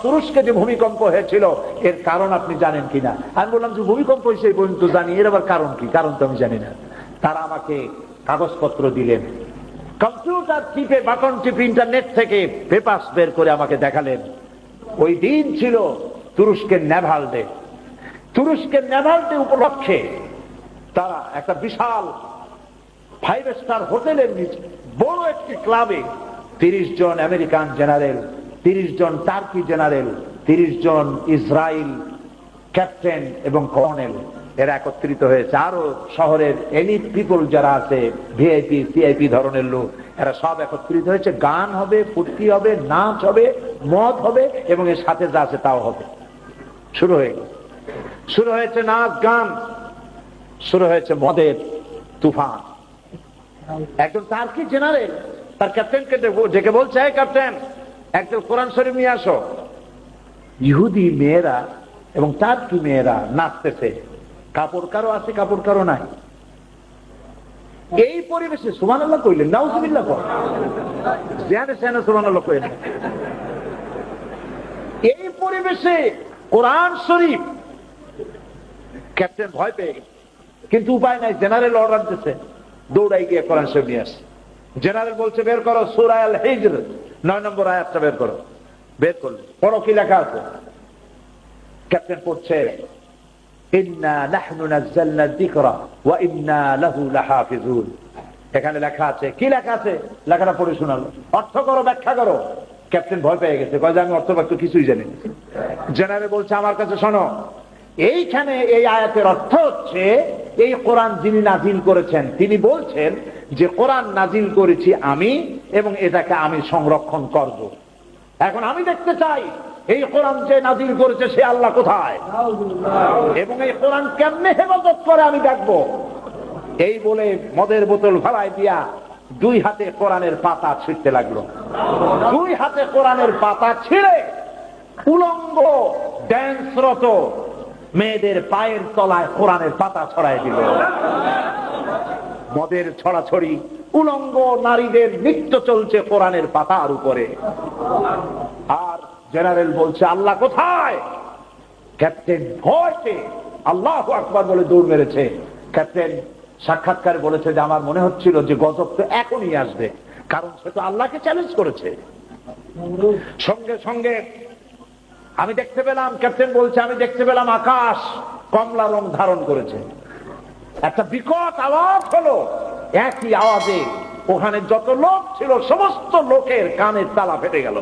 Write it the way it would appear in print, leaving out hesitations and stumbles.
তুরস্কে যে ভূমিকম্প হয়েছিল এর কারণ আপনি জানেন কিনা? আমি বললাম যে ভূমিকম্প হয়েছে এই পর্যন্ত জানি, এর আবার কারণ কি? কারণ তো আমি জানি না। তারা আমাকে কাগজপত্র দিলেন, কম্পিউটার টিপে, বাটন টিপে, ইন্টারনেট থেকে পেপারস বের করে আমাকে দেখালেন। ওই দিন ছিল তুরস্কের নেভাল ডে। তুরস্কের নেভাল ডে উপলক্ষে তারা একটা বিশাল 5 স্টার হোটেলের নিচে বড় একটি ক্লাবে 30 জন আমেরিকান জেনারেল, 30 জন টার্কি জেনারেল, 30 জন ইসরায়েল ক্যাপ্টেন এবং কর্নেল এরা একত্রিত হয়েছে। আরো শহরের এলিট পিপল যারা আছে, ভিআইপি সিআইপি ধরনের লোক, এরা সব একত্রিত হয়েছে। গান হবে, ফুর্তি হবে, নাচ হবে, মদ হবে এবং এর সাথে যা আছে তাও হবে। শুরু হয়েছে নাচ গান, শুরু হয়েছে মদের তুফান। একজন টার্কি জেনারেল তার ক্যাপ্টেনকে ডেকে বলছে, এই ক্যাপ্টেন, একজন কোরআন শরীফ নিয়ে আসো। ইহুদি মেয়েরা এবং টার্কি মেয়েরা নাচতেছে, কাপড় কারো আছে, কাপড় কারো নাই। এই পরিবেশে সুবহানাল্লাহ কইলেন, নাউজুবিল্লাহ করেন, সুবহানাল্লাহ কইলেন। এই পরিবেশে কোরআন শরীফ, ক্যাপ্টেন ভয় পেয়ে গেছে, কিন্তু উপায় নাই, জেনারেল অর্ডার দিচ্ছে, দৌড়াই গিয়ে কোরআন শরীফ নিয়ে আসে। জেনারেল বলছে বের করো সূরা আল হিজর 9 নম্বর আয়াতটা বের করো। বের করলো, পড়ো কি লেখা আছে। ক্যাপ্টেন পড়ছে, ইন্না নাহনু নাযালনা যিকরা ওয়া ইন্না লাহু লাহাফিজুন। এখানে লেখা আছে, কি লেখা আছে? লেখাটা পড়ে শোনালো, অর্থ করো, ব্যাখ্যা করো। ক্যাপ্টেন ভয় পেয়ে গেছে, কয় যে আমি অর্থ ব্যাখ্যা কিছুই জানি না। জেনারেল বলছে, আমার কাছে শোনো, এইখানে এই আয়াতের অর্থ হচ্ছে, এই কোরআন যিনি নাজিল করেছেন তিনি বলছেন যে কোরআন নাজিল করেছি আমি এবং এটাকে আমি সংরক্ষণ করব। এখন আমি দেখতে চাই এই কোরআন যে নাজিল করেছে সে আল্লাহ কোথায় এবং এই কোরআন কেমনে হেফাজত করে আমি দেখবো। এই বলে মদের বোতল ভাড়ায় দিয়া 2 হাতে কোরআনের পাতা ছিঁড়তে লাগলো। 2 হাতে কোরআনের পাতা ছিঁড়ে উলঙ্গ ড্যান্সরত মেয়েদের পায়ের তলায় কোরআনের পাতা ছড়াই দিল। মদের ছড়াছড়ি, উলঙ্গ নারীদের নৃত্য চলছে কোরআনের পাতার উপরে। আর জেনারেল বলছে, আল্লাহ কোথায়? ক্যাপ্টেন ভয়তে আল্লাহু আকবার বলে দৌড় মেরেছে। ক্যাপ্টেন সাক্ষাৎকারে বলেছে যে আমার মনে হচ্ছিল যে গজব তো এখনই আসবে, কারণ সে তো আল্লাহকে চ্যালেঞ্জ করেছে। সঙ্গে সঙ্গে আমি দেখতে পেলাম, ক্যাপ্টেন বলছে, আমি দেখতে পেলাম আকাশ কমলা রং ধারণ করেছে। একটা বিকট আওয়াজ হলো, একই আওয়াজে ওখানে যত লোক ছিল সমস্ত লোকের কানের তালা ফেটে গেল।